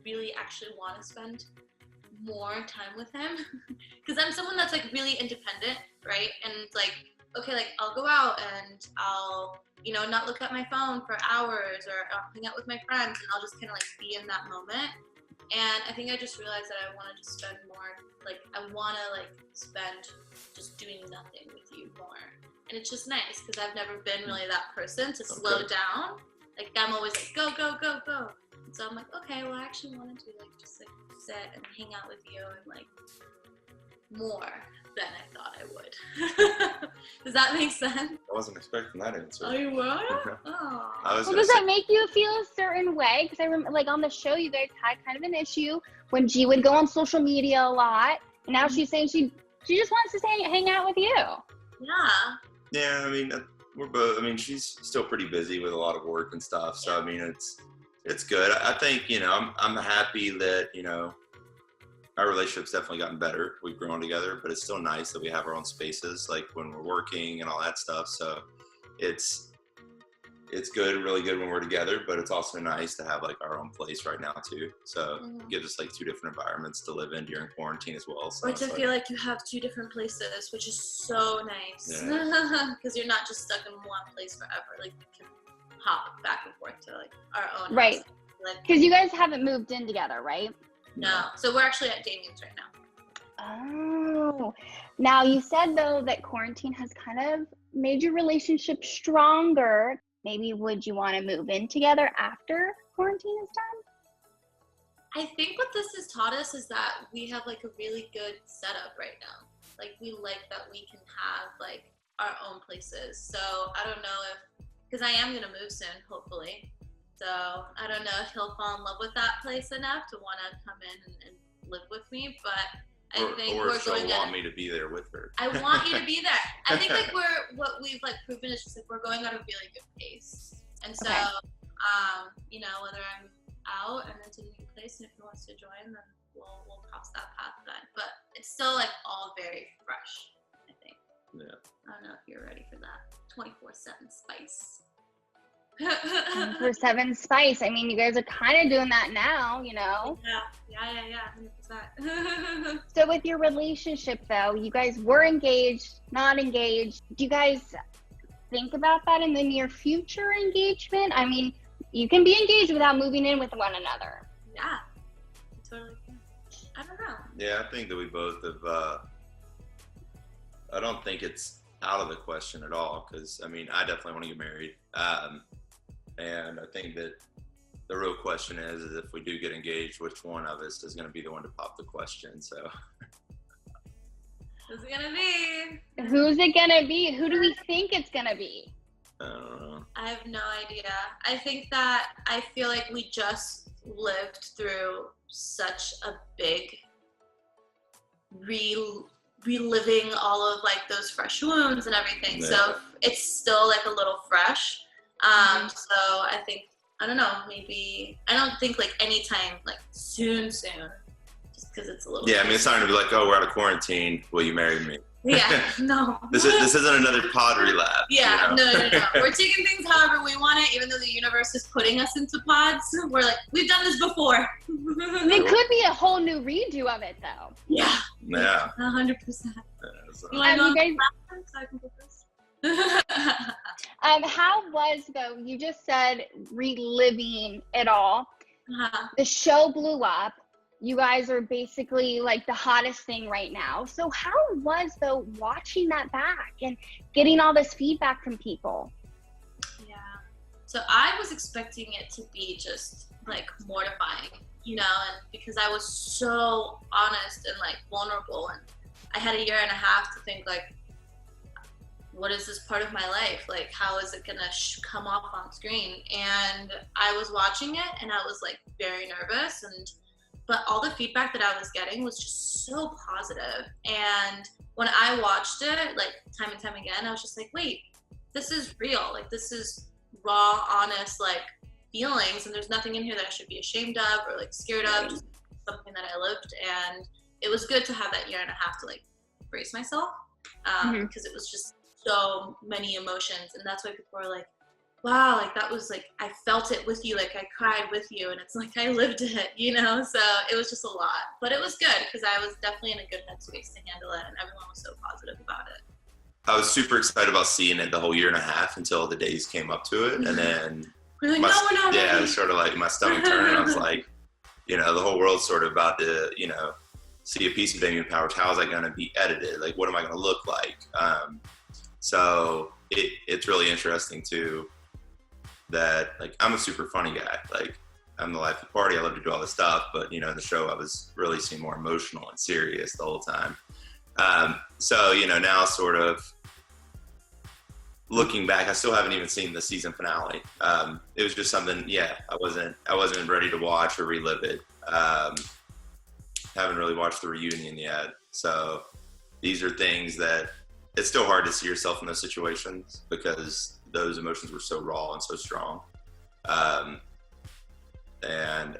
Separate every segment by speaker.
Speaker 1: really actually want to spend more time with him because I'm someone that's like really independent, right? And like, okay, like I'll go out and I'll, you know, not look at my phone for hours, or I'll hang out with my friends and I'll just kind of like be in that moment. And I think I just realized that I want to just spend more, like I want to like spend just doing nothing with you more. And it's just nice because I've never been really that person to slow down. Like I'm always like, go, go, go, go. And so I'm like, okay, well I actually wanted to like just like sit and hang out with you and like more than I thought I would. Does that make sense?
Speaker 2: I wasn't expecting that answer.
Speaker 1: Oh, you were? Oh.
Speaker 3: Well, does that make you feel a certain way? Because I remember, like on the show, you guys had kind of an issue when G would go on social media a lot, and now she's saying she just wants to hang out with you.
Speaker 1: Yeah.
Speaker 2: Yeah, I mean, we're both. I mean, she's still pretty busy with a lot of work and stuff. So I mean, it's good. I think, you know, I'm happy that, you know, our relationship's definitely gotten better. We've grown together, but it's still nice that we have our own spaces, like when we're working and all that stuff. So it's good, really good when we're together, but it's also nice to have like our own place right now too. So it gives us like two different environments to live in during quarantine as well. So
Speaker 1: or to feel like you have two different places, which is so nice. Because you're not just stuck in one place forever. Like you can hop back and forth to like our own
Speaker 3: right
Speaker 1: house.
Speaker 3: Because you guys haven't moved in together, right?
Speaker 1: No. So we're actually at Damian's right now.
Speaker 3: Oh, now you said though that quarantine has kind of made your relationship stronger. Maybe would you want to move in together after quarantine is done?
Speaker 1: I think what this has taught us is that we have like a really good setup right now. Like we like that we can have like our own places. So I don't know if, because I am gonna move soon, hopefully. So I don't know if he'll fall in love with that place enough to want to come in and live with me, but I think
Speaker 2: or
Speaker 1: we're
Speaker 2: she'll
Speaker 1: going
Speaker 2: want me to be there with her.
Speaker 1: I want you to be there. I think like what we've like proven is just like we're going at a really good pace. And so, you know, whether I'm out and it's a new place and if he wants to join, then we'll cross that path then. But it's still like all very fresh, I think.
Speaker 2: Yeah.
Speaker 1: I don't know if you're ready for that 24/7 spice.
Speaker 3: 24/7 spice. I mean, you guys are kind of doing that now, you know?
Speaker 1: Yeah, 100%.
Speaker 3: So with your relationship though, you guys were engaged, not engaged. Do you guys think about that in the near future engagement? I mean, you can be engaged without moving in with one another.
Speaker 1: Yeah, totally can. I don't know.
Speaker 2: Yeah, I think that we both have, I don't think it's out of the question at all, because I mean, I definitely want to get married. And I think that the real question is if we do get engaged, which one of us is going to be the one to pop the question? So
Speaker 1: who's it gonna be?
Speaker 3: Who's it gonna be? Who do we think it's gonna be?
Speaker 2: I don't know.
Speaker 1: I have no idea. I think that I feel like we just lived through such a big reliving all of like those fresh wounds and everything.
Speaker 2: Yeah.
Speaker 1: So it's still like a little fresh. So I think, I don't know, maybe, I don't think like anytime, like soon, just because it's a little.
Speaker 2: Yeah, I mean, it's not going to be like, oh, we're out of quarantine, will you marry me?
Speaker 1: Yeah, no.
Speaker 2: This isn't another pod relapse.
Speaker 1: Yeah,
Speaker 2: you know?
Speaker 1: no. We're taking things however we want it, even though the universe is putting us into pods. We're like, we've done this before.
Speaker 3: It could be a whole new redo of it though.
Speaker 1: Yeah.
Speaker 2: Yeah.
Speaker 1: 100%.
Speaker 2: Yeah, so.
Speaker 1: You want to go
Speaker 3: guys,
Speaker 1: so I can put this?
Speaker 3: how was though, you just said reliving it all.
Speaker 1: Uh-huh.
Speaker 3: The show blew up. You guys are basically like the hottest thing right now. So how was though watching that back and getting all this feedback from people?
Speaker 1: Yeah. So I was expecting it to be just like mortifying, you know, and because I was so honest and like vulnerable, and I had a year and a half to think like, what is this part of my life? Like, how is it gonna come off on screen? And I was watching it and I was like very nervous, but all the feedback that I was getting was just so positive. And when I watched it, like time and time again, I was just like, wait, this is real. Like this is raw, honest, like feelings. And there's nothing in here that I should be ashamed of or like scared of, just something that I lived. And it was good to have that year and a half to like brace myself. Because it was just so many emotions. And that's why people are like, wow, like that was like, I felt it with you, like I cried with you, and it's like I lived it, you know? So it was just a lot, but it was good because I was definitely in a good headspace to handle it, and everyone was so positive about it.
Speaker 2: I was super excited about seeing it the whole year and a half until the days came up to it, and then
Speaker 1: We're like, no, we're not
Speaker 2: yeah,
Speaker 1: ready.
Speaker 2: it sort of like my stomach turned, and I was like, you know, the whole world's sort of about to, you know, see a piece of Damian Powers. How is that going to be edited? Like, what am I going to look like? So it's really interesting too that, like, I'm a super funny guy. Like, I'm the life of the party. I love to do all this stuff, but you know, in the show, I was really seem more emotional and serious the whole time. So, you know, now sort of looking back, I still haven't even seen the season finale. It was just something, yeah, I wasn't ready to watch or relive it. Haven't really watched the reunion yet. So these are things that it's still hard to see yourself in those situations because those emotions were so raw and so strong. And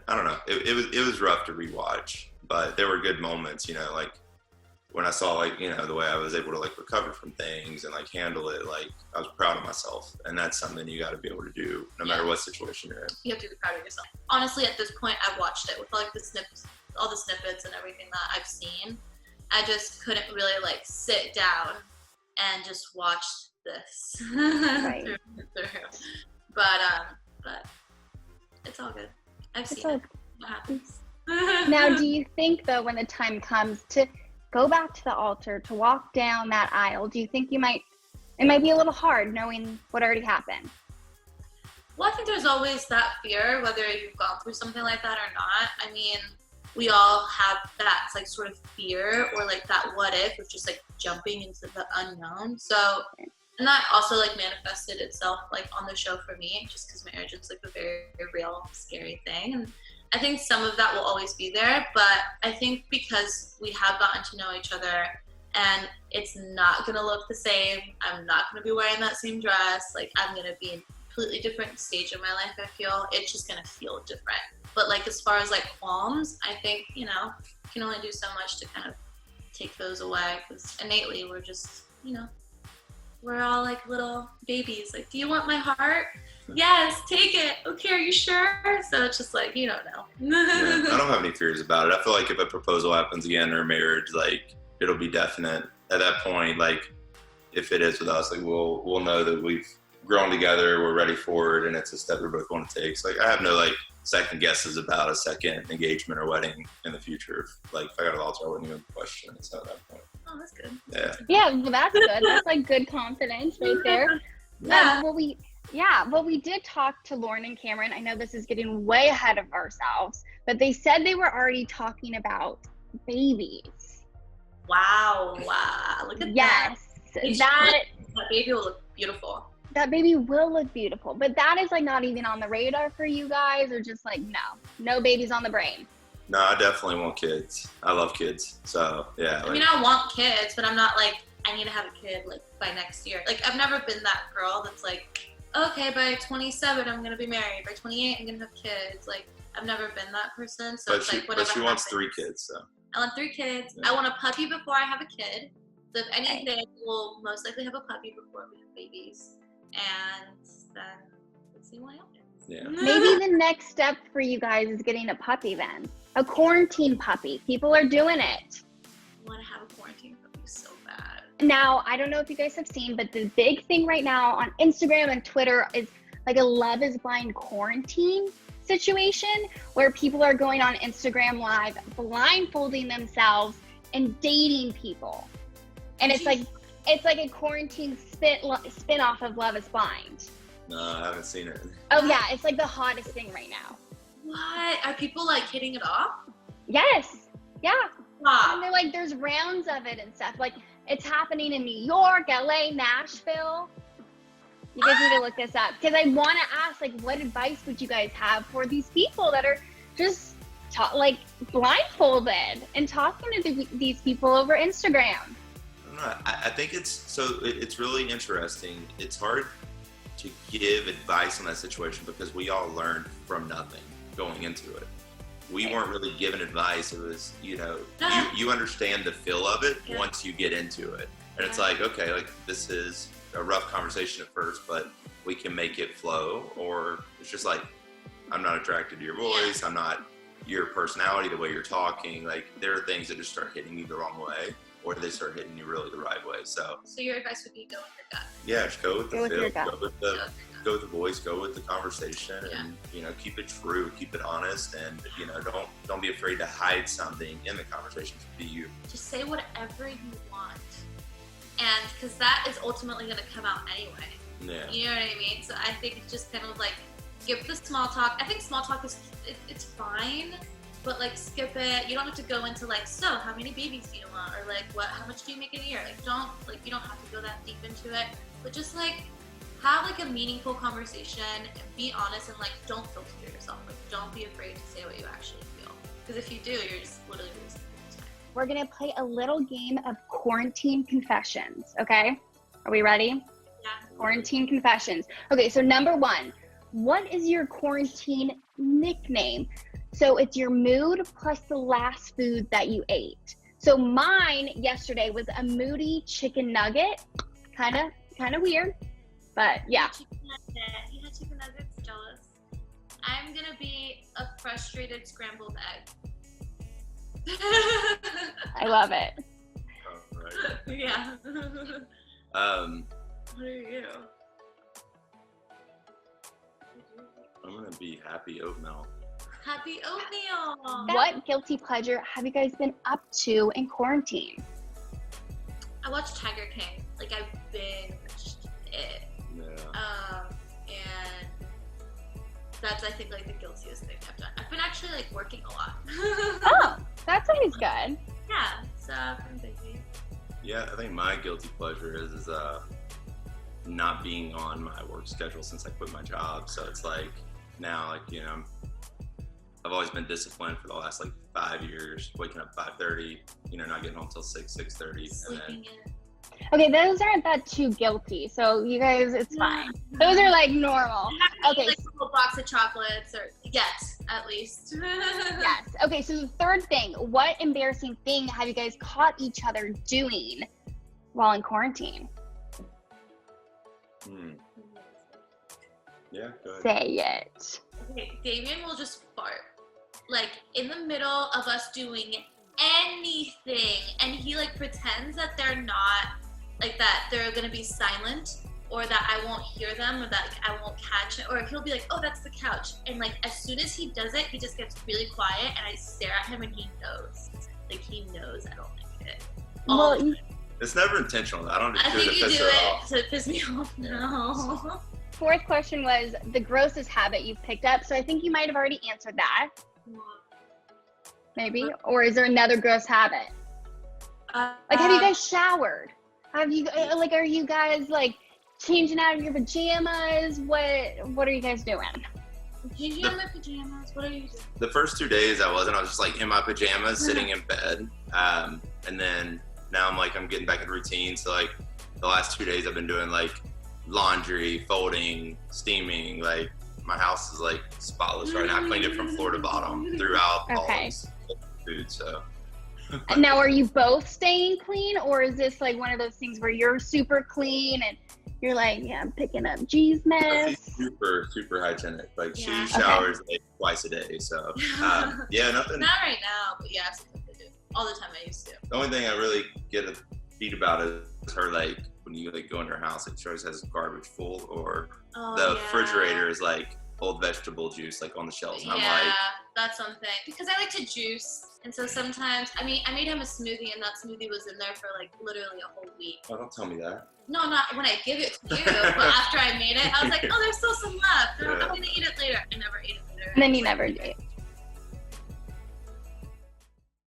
Speaker 2: I don't know, it was rough to rewatch, but there were good moments, you know, like when I saw, like, you know, the way I was able to like recover from things and like handle it, like I was proud of myself. And that's something you got to be able to do no matter what situation you're in.
Speaker 1: You have to be proud of yourself. Honestly, at this point, I've watched it with like all the snippets and everything that I've seen. I just couldn't really like sit down and just watch this
Speaker 3: Right.
Speaker 1: through. But it's all good. I've seen it. What happens?
Speaker 3: Now, do you think though, when the time comes to go back to the altar, to walk down that aisle, do you think it might be a little hard knowing what already happened?
Speaker 1: Well, I think there's always that fear, whether you've gone through something like that or not. I mean, we all have that like sort of fear or like that what if of just like jumping into the unknown. So, and that also like manifested itself like on the show for me, just because marriage is like a very, very real, scary thing. And I think some of that will always be there, but I think because we have gotten to know each other and it's not gonna look the same, I'm not gonna be wearing that same dress, like I'm gonna be in a completely different stage of my life, I feel. It's just gonna feel different. But like as far as like qualms, I think, you know, you can only do so much to kind of take those away because innately we're just, you know, we're all like little babies. Like, do you want my heart? Yes, take it. Okay, are you sure? So it's just like, you don't know.
Speaker 2: Yeah, I don't have any fears about it. I feel like if a proposal happens again or a marriage, like it'll be definite at that point. Like if it is with us, like we'll know that we've grown together, we're ready for it, and it's a step we both want to take. So like I have no like second guesses about a second engagement or wedding in the future. Like if I got an altar, I wouldn't even question it. So at that point.
Speaker 1: Oh, that's good.
Speaker 2: Yeah.
Speaker 3: Yeah, well, that's good. That's like good confidence right there.
Speaker 1: Yeah.
Speaker 3: Well, we did talk to Lauren and Cameron. I know this is getting way ahead of ourselves, but they said they were already talking about babies.
Speaker 1: Wow. Look at that.
Speaker 3: Yes.
Speaker 1: That baby will look beautiful.
Speaker 3: That baby will look beautiful, but that is like not even on the radar for you guys, or just like no babies on the brain.
Speaker 2: No, I definitely want kids. I love kids. So yeah.
Speaker 1: I mean, I want kids, but I'm not like, I need to have a kid like by next year. Like I've never been that girl that's like, okay, by 27 I'm gonna be married. By 28 I'm gonna have kids. Like I've never been that person. So it's like whatever.
Speaker 2: But she wants
Speaker 1: happens.
Speaker 2: 3 kids, so.
Speaker 1: I want 3 kids.
Speaker 2: Yeah.
Speaker 1: I want a puppy before I have a kid. So if anything, we'll most likely have a puppy before we have babies. And then we'll see what happens.
Speaker 2: Yeah.
Speaker 3: Maybe the next step for you guys is getting a puppy then. A quarantine puppy. People are doing it.
Speaker 1: I want to have a quarantine puppy so bad.
Speaker 3: Now, I don't know if you guys have seen, but the big thing right now on Instagram and Twitter is like a Love is Blind quarantine situation where people are going on Instagram Live, blindfolding themselves and dating people. And it's like a quarantine spin-off of Love is Blind.
Speaker 2: No, I haven't seen it.
Speaker 3: Oh yeah, it's like the hottest thing right now.
Speaker 1: What? Are people like hitting it off?
Speaker 3: Yes. Yeah.
Speaker 1: Wow.
Speaker 3: And they're like, there's rounds of it and stuff. Like it's happening in New York, LA, Nashville. You guys need to look this up because I want to ask, like, what advice would you guys have for these people that are just like blindfolded and talking to these people over Instagram?
Speaker 2: I don't know. I think it's really interesting. It's hard to give advice on that situation because we all learned from nothing going into it. We weren't really given advice. It was, you know, you understand the feel of it once you get into it. And it's like, okay, like this is a rough conversation at first, but we can make it flow, or it's just like, I'm not attracted to your voice, I'm not your personality, the way you're talking. Like, there are things that just start hitting you the wrong way, or they start hitting you really the right way. So
Speaker 1: your advice would be go with your gut.
Speaker 2: yeah, just go with the feel, go with the voice, go with the conversation, and keep it true, keep it honest, and don't be afraid to hide something in the conversation. Be you. Just
Speaker 1: say whatever you want, and because that is ultimately going to come out anyway.
Speaker 2: Yeah.
Speaker 1: You know what I mean? So I think it's just kind of like skip the small talk. I think small talk is it's fine, but like skip it. You don't have to go into like, so how many babies do you want, or like how much do you make in a year? Like you don't have to go that deep into it, but just like have like a meaningful conversation and be honest, and like don't filter yourself. Like don't be afraid to say what you actually feel, because if you do, you're just literally losing time.
Speaker 3: We're gonna play a little game of quarantine confessions. Okay, are we ready?
Speaker 1: Yeah.
Speaker 3: Quarantine confessions. Okay, so number 1, what is your quarantine nickname? So it's your mood plus the last food that you ate. So mine yesterday was a moody chicken nugget. Kind of weird, but yeah.
Speaker 1: You had chicken nuggets, jealous. I'm gonna be a frustrated scrambled egg.
Speaker 3: I love it.
Speaker 2: Oh, right.
Speaker 1: Yeah. What are you?
Speaker 2: I'm gonna be happy oatmeal.
Speaker 1: Happy oatmeal.
Speaker 3: What guilty pleasure have you guys been up to in quarantine?
Speaker 1: I watched Tiger King. Like I binged it.
Speaker 2: Yeah.
Speaker 1: And that's I think like the guiltiest thing I've done. I've been actually like working a lot.
Speaker 3: Oh, that's always good.
Speaker 1: Yeah. So I've been busy.
Speaker 2: Yeah, I think my guilty pleasure is not being on my work schedule since I quit my job. So it's like now, like, I've always been disciplined for the last like 5 years, waking up 5:30, not getting home till 6:30.
Speaker 1: Sleeping in.
Speaker 3: Okay, those aren't that too guilty. So you guys, it's fine. Those are like normal. Okay.
Speaker 1: Like a little box of chocolates, or yes, at least.
Speaker 3: Yes. Okay, so the third thing, what embarrassing thing have you guys caught each other doing while in quarantine?
Speaker 2: Yeah, go ahead.
Speaker 3: Say it.
Speaker 1: Okay, Damian will just fart, like in the middle of us doing anything, and he like pretends that they're not, like that they're gonna be silent, or that I won't hear them, or that like, I won't catch it, or he'll be like, oh, that's the couch, and like as soon as he does it, he just gets really quiet, and I stare at him, and he knows I don't like it.
Speaker 3: Well,
Speaker 2: it's never intentional. I don't do
Speaker 1: I think
Speaker 2: it
Speaker 1: you
Speaker 2: to piss
Speaker 1: do
Speaker 2: her
Speaker 1: it
Speaker 2: off.
Speaker 1: to piss me off. No.
Speaker 3: fourth question was the grossest habit you've picked up. So I think you might have already answered that. Maybe. Or is there another gross habit? Like, have you guys showered? Have you, like, are you guys, like, changing out of your pajamas? What are you guys doing?
Speaker 1: Changing out of my pajamas? What are you doing?
Speaker 2: The first 2 days I was just, like, in my pajamas, sitting in bed. And then now I'm getting back in routine. So, like, the last 2 days I've been doing, like, laundry, folding, steaming. Like, my house is, like, spotless right now. I cleaned it from floor to bottom throughout all this food, so.
Speaker 3: Now, are you both staying clean, or is this like one of those things where you're super clean and you're like, yeah, I'm picking up G's mess?
Speaker 2: She's super hygienic. Like, she showers like twice a day, so yeah, nothing.
Speaker 1: Not right now, but yeah, sometimes I do. All the time I used to.
Speaker 2: The only thing I really get a beat about is her, like, when you like go in her house, like, she always has garbage full, or the refrigerator is like old vegetable juice like on the shelves, and I'm like,
Speaker 1: that's something, because I like to juice, and so sometimes I made him a smoothie, and that smoothie was in there for like literally a whole week.
Speaker 2: oh, don't tell me that.
Speaker 1: No, not when I give it to you, but after I made it, I was like, oh, there's still some left. I'm gonna eat it later. I never ate it later.
Speaker 3: And then you never do.